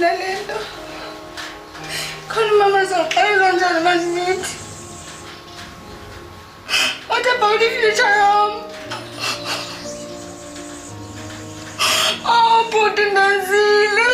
Nalento. Khona mama zongixelela njani manje? What about the future? Oh, bhuti ndazile.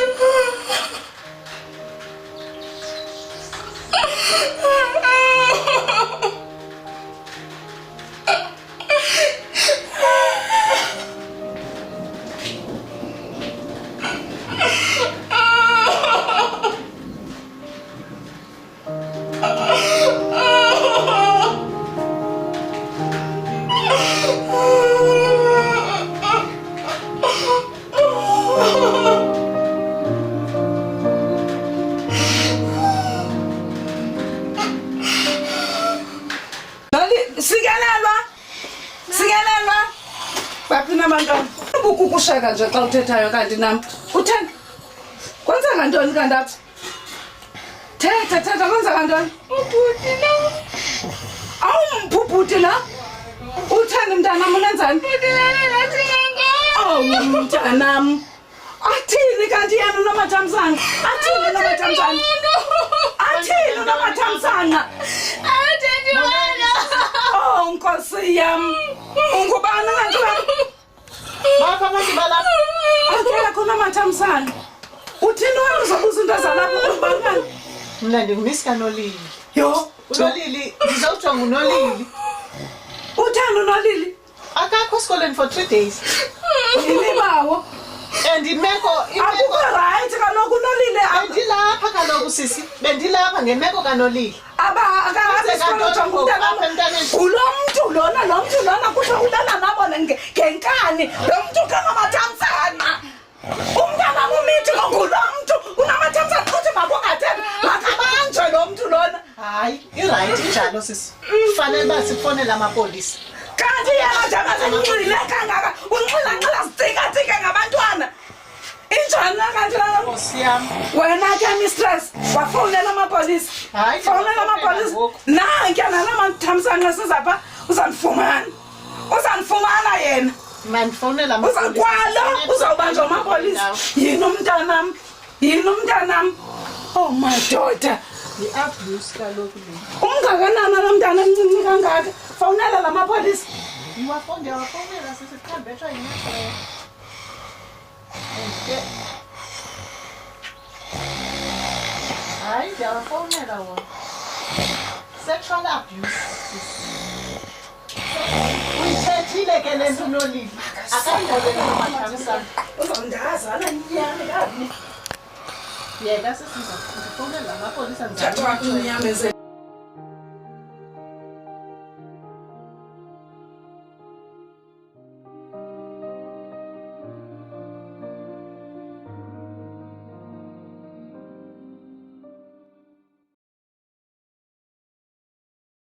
Sikelelwa baphina abantwana ukukushaka nje xa uthethayo kanti nam utheni kwenza ngantoni kanti apha thetha kwenza ngantoni ubhuti la awumbhubhuti la utheni mntanam unenzani mntanam athini kanti yena unomathamsanqa athini unomathamsanqa oh nkosi yam ungubani kanti Bapha abantu balapha. akela khona mathamsanqa uthini wena uzobuza into zalapha ubani Mina ndingumisi kaNolili. yo uNolili ngizawujonga uNolili. uthani uNolili Akakho esikoleni for 3 days. imibawo And imeko akukho right kaloku uNolili bendilapha kaloku sisi. Bendilapha ngemeko kaNolili. Ulo mntu lona kusho ulala nabona ngenkani lo mntu kanamathamsanqa umntana mumithi ngokulo mntu unamathamsanqa uthi makungathembi makabanjwe lo mntu lona Hayi, iright njalo sisi. Kufanele uba sifonele amapolisa. kanti yena njengaze unxile kangaka unxila zicika ngabantwana injani kanti lana Nkosi yam. wena ke mistress wafowunela amapolisa Hayi, fowunela amapolisa nanke nalamathamsanqa sizapha uzanifumana yena Mandifowunele amapolisa. kwalo uzawubanjwa amapolisa yini umntanam oh madoda Yi-abuse kaloku le. umngakanani lo mntana emncinci kangaka fowunela la mapolisa Ndiyawafowunela sisi sikhambethwa yinetwork. Hayi, ndiyawafowunela wona. Sexual abuse. Uyithethile ke le nto uNolili. Akayikholelwa nomathamsanqa. uzawundazana nyani kabi Yeka sisi ndifowunela amapolisa thatha inyamezelo